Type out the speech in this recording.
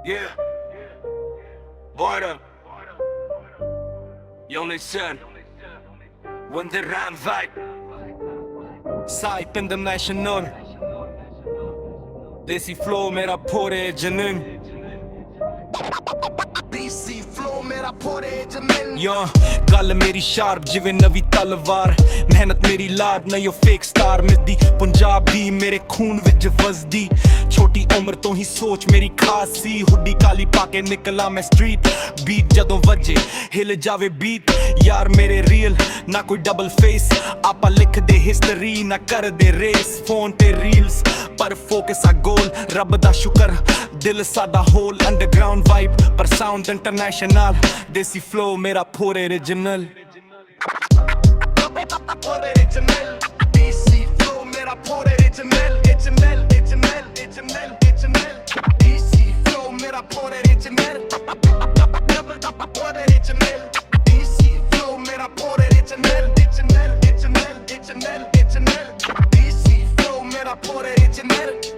Yeah. Varda. Yolun sen. Wonderland vibe. Sahip international. Desi flow mera pore janin. ਦੇਸੀ flow ਮੇਰਾ ਪੂਰੇ ਜਮੀਨ ਗੱਲ ਮੇਰੀ ਸ਼ਾਰਪ ਜਿਵੇਂ ਨਵੀਂ ਤਲਵਾਰ ਮਿਹਨਤ ਮੇਰੀ ਲਾਡ ਨਹੀਂ ਉਹ ਫੇਕ ਸਟਾਰ ਮਿਲਦੀ ਪੰਜਾਬੀ ਮੇਰੇ ਖੂਨ ਵਿੱਚ ਵਸਦੀ ਛੋਟੀ ਉਮਰ ਤੋਂ ਹੀ ਸੋਚ ਮੇਰੀ ਖਾਸ ਸੀ ਹੁੱਡੀ ਕਾਲੀ ਪਾ ਕੇ ਨਿਕਲਾਂ ਮੈਂ ਸਟਰੀਟ ਬੀਟ ਜਦੋਂ ਵੱਜੇ ਹਿਲ ਜਾਵੇ ਬੀਟ ਯਾਰ ਮੇਰੇ ਰੀਅਲ ਨਾ ਕੋਈ ਡਬਲ ਫੇਸ ਆਪਾਂ ਲਿਖਦੇ ਹਿਸਟਰੀ ਨਾ ਕਰਦੇ ਰੇਸ ਫੋਨ ਤੇ ਰੀਲਸ ਪਰ ਫੋਕਸ ਆ ਗੋਲ ਰੱਬ ਦਾ ਸ਼ੁਕਰ ਦਿਲ ਸਾਡਾ ਹੋਲ ਅੰਡਰਗਰਾਉਂਡ ਵਾਈਬ ਪਰ ਸਾਊਂਡ ਇੰਟਰਨੈਸ਼ਨਲ ਦੇਸੀ ਫਲੋ ਮੇਰਾ ਪੂਰੇ original ਦੇਸੀ ਫਲੋ ਮੇਰਾ ਪੂਰੇ original ਦੇਸੀ ਫਲੋ ਮੇਰਾ ਪੂਰੇ original ਦੇਸੀ ਫਲੋ ਮੇਰਾ ਪੂਰੇ original ਦੇਸੀ ਫਲੋ ਮੇਰਾ ਪੂਰੇ original